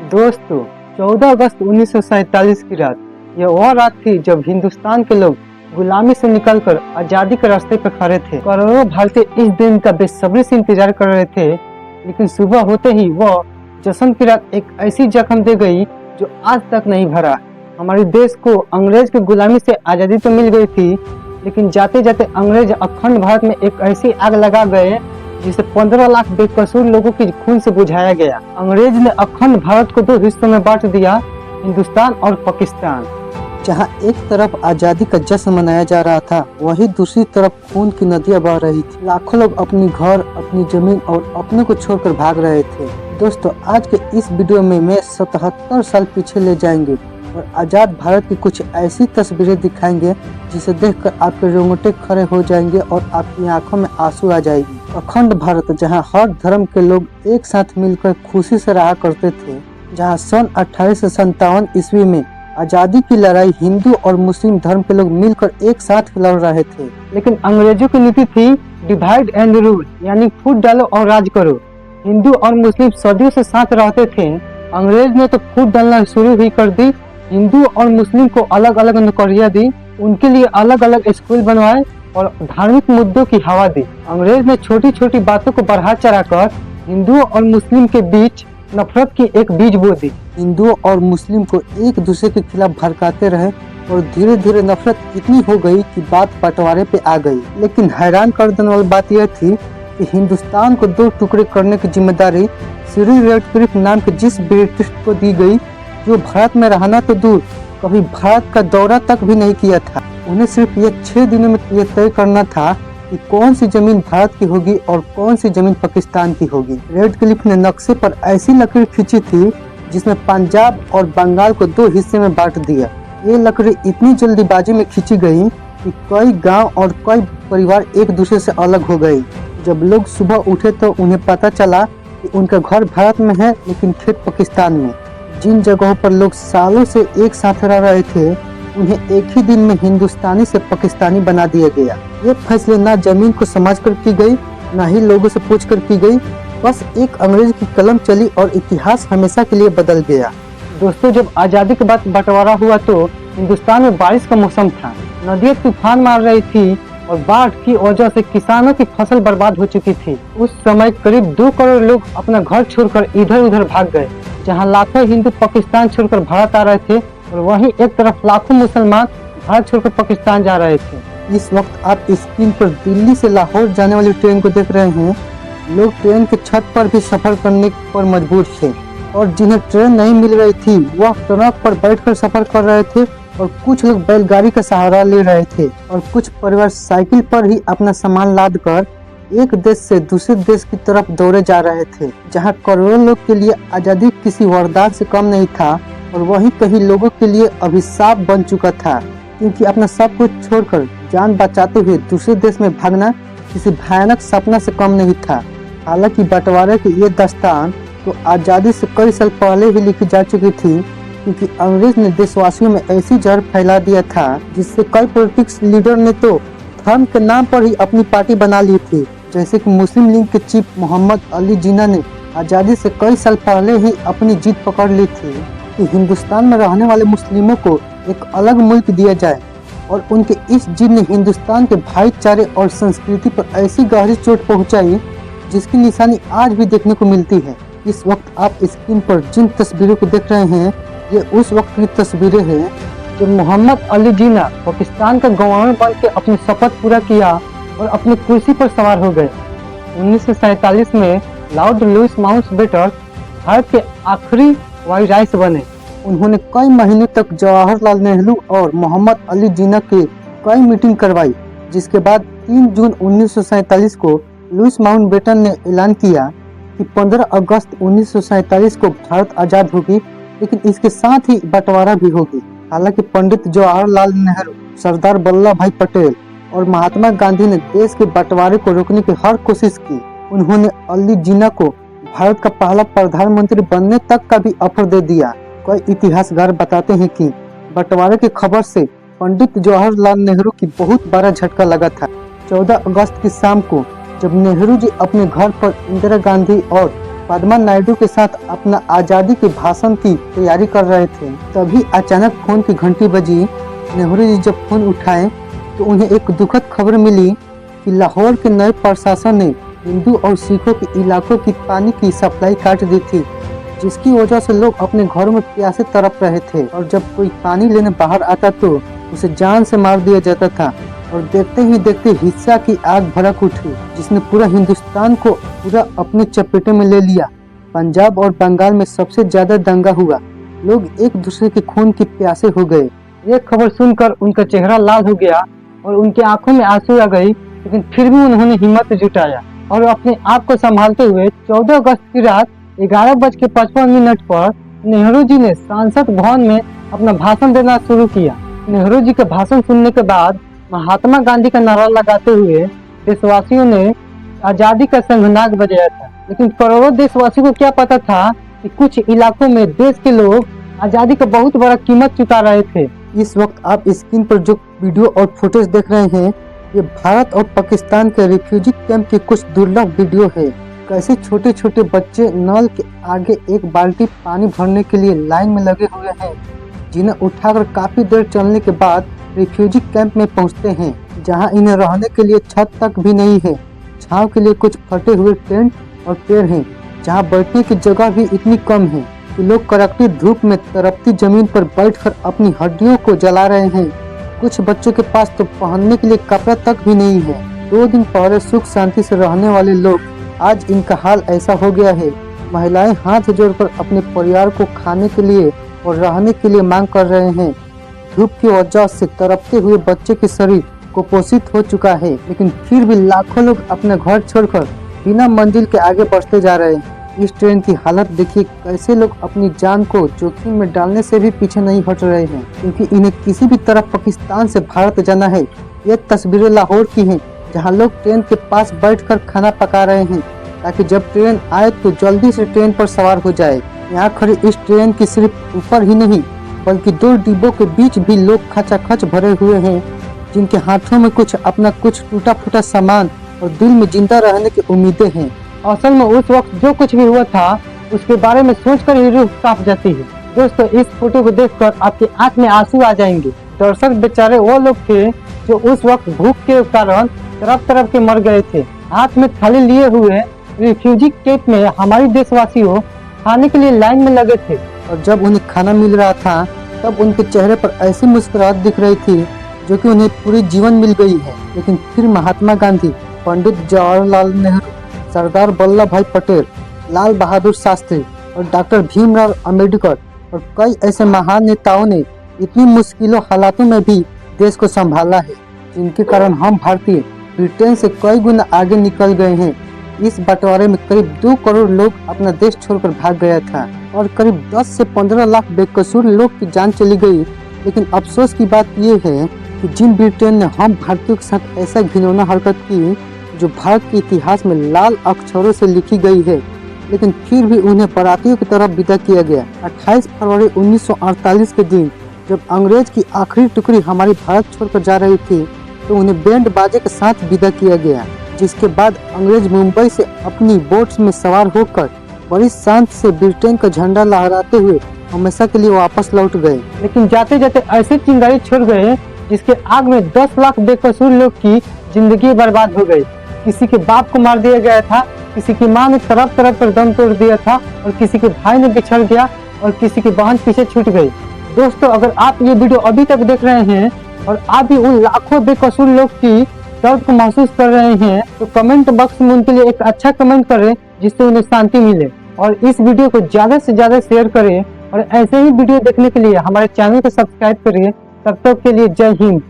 दोस्तों, 14 अगस्त 1947 की रात यह वह रात थी जब हिंदुस्तान के लोग गुलामी से निकलकर आजादी के रास्ते पर खड़े थे। करोड़ों भारतीय इस दिन का बेसब्री से इंतजार कर रहे थे, लेकिन सुबह होते ही वह जश्न की रात एक ऐसी जख्म दे गई जो आज तक नहीं भरा। हमारे देश को अंग्रेज की गुलामी से आजादी तो मिल गई थी, लेकिन जाते जाते अंग्रेज अखंड भारत में एक ऐसी आग लगा गए जिसे 15 लाख बेकसूर लोगों की खून से बुझाया गया। अंग्रेज ने अखंड भारत को दो हिस्सों में बांट दिया, हिंदुस्तान और पाकिस्तान। जहां एक तरफ आजादी का जश्न मनाया जा रहा था, वहीं दूसरी तरफ खून की नदियां बह रही थी। लाखों लोग अपनी घर, अपनी जमीन और अपने को छोड़कर भाग रहे थे। दोस्तों, आज के इस वीडियो में मैं 77 साल पीछे ले जाएंगे और आजाद भारत की कुछ ऐसी तस्वीरें दिखाएंगे जिसे देखकर आपके रोंगटे खड़े हो जाएंगे और आपकी आंखों में आंसू आ जाएगी। अखंड भारत, जहां हर धर्म के लोग एक साथ मिलकर खुशी से रहा करते थे, जहां सन 1857 ईस्वी में आजादी की लड़ाई हिंदू और मुस्लिम धर्म के लोग मिलकर एक साथ लड़ रहे थे। लेकिन अंग्रेजों की नीति थी डिवाइड एंड रूल, यानी फूट डालो और राज करो। हिंदू और मुस्लिम सदियों से साथ रहते थे। अंग्रेज ने तो फूट डालना शुरू ही कर दी। हिंदू और मुस्लिम को अलग अलग नौकरियां दी, उनके लिए अलग अलग स्कूल बनवाए और धार्मिक मुद्दों की हवा दी। अंग्रेज ने छोटी छोटी बातों को बढ़ा चढ़ाकर हिंदुओं और मुस्लिम के बीच नफरत की एक बीज बो दी। हिंदुओं और मुस्लिम को एक दूसरे के खिलाफ भड़काते रहे और धीरे धीरे नफरत इतनी हो गई कि बात बंटवारे पे आ गई। लेकिन हैरान कर देने वाली बात यह थी कि हिंदुस्तान को दो टुकड़े करने की जिम्मेदारी सिरिल रैडक्लिफ नाम के जिस ब्रिटिश को दी गई, जो भारत में रहना तो दूर, कभी भारत का दौरा तक भी नहीं किया था। उन्हें सिर्फ ये 6 दिनों में यह तय करना था कि कौन सी जमीन भारत की होगी और कौन सी जमीन पाकिस्तान की होगी। रैडक्लिफ ने नक्शे पर ऐसी लकीर खींची थी जिसमें पंजाब और बंगाल को 2 हिस्से में बांट दिया। ये लकीर इतनी जल्दीबाजी में खींची गई कि कई गांव और कई परिवार एक दूसरे से अलग हो गए। जब लोग सुबह उठे तो उन्हें पता चला कि उनका घर भारत में है लेकिन खेत पाकिस्तान में। जिन जगहों पर लोग सालों से एक साथ रह रहे थे, उन्हें एक ही दिन में हिंदुस्तानी से पाकिस्तानी बना दिया गया। ये फैसले ना जमीन को समझकर की गई, ना ही लोगों से पूछकर की गई। बस एक अंग्रेज की कलम चली और इतिहास हमेशा के लिए बदल गया। दोस्तों, जब आजादी के बाद बंटवारा हुआ तो हिंदुस्तान में बारिश का मौसम था। नदियाँ तूफान मार रही थी और बाढ़ की वजह से किसानों की फसल बर्बाद हो चुकी थी। उस समय करीब 2 करोड़ लोग अपना घर छोड़कर इधर उधर भाग गए। जहां लाखों हिंदू पाकिस्तान छोड़कर भारत आ रहे थे और वहीं एक तरफ लाखों मुसलमान भारत छोड़कर पाकिस्तान जा रहे थे। इस वक्त आप स्क्रीन पर दिल्ली से लाहौर जाने वाली ट्रेन को देख रहे हैं। लोग ट्रेन के छत पर भी सफर करने पर मजबूर थे और जिन्हें ट्रेन नहीं मिल रही थी वह ट्रक पर बैठकर सफर कर रहे थे और कुछ लोग बैलगाड़ी का सहारा ले रहे थे और कुछ परिवार साइकिल पर ही अपना सामान लाद कर एक देश से दूसरे देश की तरफ दौड़े जा रहे थे। जहां करोड़ों लोग के लिए आजादी किसी वरदान से कम नहीं था और वहीं कई लोगों के लिए अभिशाप बन चुका था, क्योंकि अपना सब कुछ छोड़कर जान बचाते हुए दूसरे देश में भागना किसी भयानक सपना से कम नहीं था। हालांकि बंटवारे की ये दास्तान तो आजादी से कई साल पहले ही लिखी जा चुकी थी, क्योंकि अंग्रेज ने देशवासियों में ऐसी जहर फैला दिया था जिससे कई पॉलिटिक्स लीडर ने तो धर्म के नाम पर ही अपनी पार्टी बना ली थी। जैसे कि मुस्लिम लीग के चीफ मोहम्मद अली जिन्ना ने आजादी से कई साल पहले ही अपनी जीत पकड़ ली थी कि हिंदुस्तान में रहने वाले मुस्लिमों को एक अलग मुल्क दिया जाए, और उनके इस जिद ने हिंदुस्तान के भाईचारे और संस्कृति पर ऐसी गहरी चोट पहुंचाई जिसकी निशानी आज भी देखने को मिलती है। इस वक्त आप स्क्रीन पर जिन तस्वीरों को देख रहे हैं, ये उस वक्त की तस्वीरें हैं जब मोहम्मद अली जिन्ना पाकिस्तान का गवर्नर बन के अपनी शपथ पूरा किया और अपनी कुर्सी पर सवार हो गए। 1947 में लॉर्ड लुईस माउंटबेटन भारत के आखिरी वायसराय बने। उन्होंने कई महीनों तक जवाहरलाल नेहरू और मोहम्मद अली जिन्ना के कई मीटिंग करवाई, जिसके बाद 3 जून 1947 को लुईस माउंटबेटन ने ऐलान किया कि 15 अगस्त 1947 को भारत आजाद होगी, लेकिन इसके साथ ही बंटवारा भी होगी। हालांकि पंडित जवाहरलाल नेहरू, सरदार वल्लभ भाई पटेल और महात्मा गांधी ने देश के बंटवारे को रोकने की हर कोशिश की। उन्होंने अली जिन्ना को भारत का पहला प्रधानमंत्री बनने तक का भी ऑफर दे दिया। कई इतिहासकार बताते हैं कि बंटवारे की खबर से पंडित जवाहरलाल नेहरू की बहुत बड़ा झटका लगा था। 14 अगस्त की शाम को जब नेहरू जी अपने घर पर इंदिरा गांधी और पद्मा नायडू के साथ अपना आजादी के भाषण की तैयारी कर रहे थे। तभी अचानक फोन की घंटी बजी। नेहरू जी जब फोन उठाए तो उन्हें एक दुखद खबर मिली कि लाहौर के नए प्रशासन ने हिंदू और सिखों के इलाकों की पानी की सप्लाई काट दी थी, जिसकी वजह से लोग अपने घरों में प्यासे तड़प रहे थे। और जब कोई पानी लेने बाहर आता तो उसे जान से मार दिया जाता था। और देखते ही देखते हिंसा की आग भड़क उठी, जिसने पूरा हिंदुस्तान को पूरा अपने चपेटे में ले लिया। पंजाब और बंगाल में सबसे ज्यादा दंगा हुआ। लोग एक दूसरे के खून की प्यासे हो गए। ये खबर सुनकर उनका चेहरा लाल हो गया और उनकी आंखों में आंसू आ गई, लेकिन फिर भी उन्होंने हिम्मत जुटाया और अपने आप को संभालते हुए 14 अगस्त की रात 11:55 पर नेहरू जी ने संसद भवन में अपना भाषण देना शुरू किया। नेहरू जी के भाषण सुनने के बाद महात्मा गांधी का नारा लगाते हुए देशवासियों ने आजादी का शंखनाद बजाया था। लेकिन करोड़ों देशवासियों को क्या पता था कि कुछ इलाकों में देश के लोग आजादी का बहुत बड़ा कीमत चुका रहे थे। इस वक्त आप स्क्रीन पर जो वीडियो और फोटोज देख रहे हैं, ये भारत और पाकिस्तान के रिफ्यूजी कैंप की कुछ दुर्लभ वीडियो है। कैसे छोटे छोटे बच्चे नल के आगे एक बाल्टी पानी भरने के लिए लाइन में लगे हुए हैं, जिन्हें उठाकर काफी देर चलने के बाद रिफ्यूजी कैंप में पहुंचते हैं, जहां इन्हें रहने के लिए छत तक भी नहीं है। छांव के लिए कुछ फटे हुए टेंट और पेड़ हैं, जहां बैठने की जगह भी इतनी कम है कि लोग कड़कती धूप में तड़पती जमीन पर बैठकर अपनी हड्डियों को जला रहे हैं। कुछ बच्चों के पास तो पहनने के लिए कपड़ा तक भी नहीं है। 2 दिन पहले सुख शांति से रहने वाले लोग आज इनका हाल ऐसा हो गया है। महिलाएं हाथ जोड़कर अपने परिवार को खाने के लिए और रहने के लिए मांग कर रहे हैं। धूप की वजह से तड़पते हुए बच्चे के शरीर कुपोषित हो चुका है, लेकिन फिर भी लाखों लोग अपने घर छोड़कर बिना मंजिल के आगे बढ़ते जा रहे हैं। इस ट्रेन की हालत देखिए, कैसे लोग अपनी जान को जोखिम में डालने से भी पीछे नहीं हट रहे हैं, क्योंकि इन्हें किसी भी तरह पाकिस्तान से भारत जाना है। ये तस्वीरें लाहौर की हैं, जहां लोग ट्रेन के पास बैठकर खाना पका रहे हैं, ताकि जब ट्रेन आए तो जल्दी से ट्रेन पर सवार हो जाए। यहाँ खड़ी इस ट्रेन की सिर्फ ऊपर ही नहीं, बल्कि 2 डिब्बों के बीच भी लोग खचाखच भरे हुए हैं, जिनके हाथों में अपना कुछ टूटा फूटा सामान और दिल में जिंदा रहने की उम्मीदें हैं। असल में उस वक्त जो कुछ भी हुआ था, उसके बारे में सोचकर ही रूह कांप जाती है। दोस्तों, इस फोटो को देखकर आपकी आंख में आंसू आ जाएंगे। दर्शक बेचारे वो लोग थे जो उस वक्त भूख के कारण तरफ तरफ के मर गए थे। हाथ में थाली लिए हुए रिफ्यूजी कैंप में हमारे देशवासियों खाने के लिए लाइन में लगे थे, और जब उन्हें खाना मिल रहा था तब उनके चेहरे पर ऐसी मुस्कुराहट दिख रही थी जो कि उन्हें पूरी जीवन मिल गई है। लेकिन फिर महात्मा गांधी, पंडित जवाहरलाल नेहरू, सरदार वल्लभ भाई पटेल, लाल बहादुर शास्त्री और डॉक्टर भीमराव अम्बेडकर और कई ऐसे महान नेताओं ने इतनी मुश्किलों हालातों में भी देश को संभाला है, जिनके कारण हम भारतीय ब्रिटेन से कई गुना आगे निकल गए हैं। इस बंटवारे में करीब 2 करोड़ लोग अपना देश छोड़कर भाग गया था और करीब 10 से 15 लाख बेकसूर लोग की जान चली गई। लेकिन अफसोस की बात यह है कि जिन ब्रिटेन ने हम भारतीयों के साथ ऐसा घिनौना हरकत की, जो भारत के इतिहास में लाल अक्षरों से लिखी गई है, लेकिन फिर भी उन्हें बारातियों की तरफ विदा किया गया। 28 फरवरी 1948 के दिन जब अंग्रेज की आखिरी टुकड़ी हमारी भारत छोड़कर जा रही थी, तो उन्हें बैंड बाजे के साथ विदा किया गया, जिसके बाद अंग्रेज मुंबई से अपनी बोट्स में सवार होकर बड़ी शांति से ब्रिटेन का झंडा लहराते हुए हमेशा के लिए वापस लौट गए। लेकिन जाते जाते ऐसे चिंगारी छोड़ गए जिसके आग में 10 लाख बेकसूर लोग की जिंदगी बर्बाद हो गई। किसी के बाप को मार दिया गया था, किसी की मां ने तरफ तरफ पर दम तोड़ दिया था, और किसी के भाई ने बिछड़ गया, और किसी की बहन पीछे छूट गई। दोस्तों, अगर आप ये वीडियो अभी तक देख रहे हैं और आप भी उन लाखों बेकसूर लोग की दर्द को महसूस कर रहे हैं, तो कमेंट बॉक्स में उनके लिए एक अच्छा कमेंट करें, जिससे उन्हें शांति मिले। और इस वीडियो को ज्यादा से ज्यादा शेयर करें, और ऐसे ही वीडियो देखने के लिए हमारे चैनल को सब्सक्राइब करिए। तब तक के लिए जय हिंद।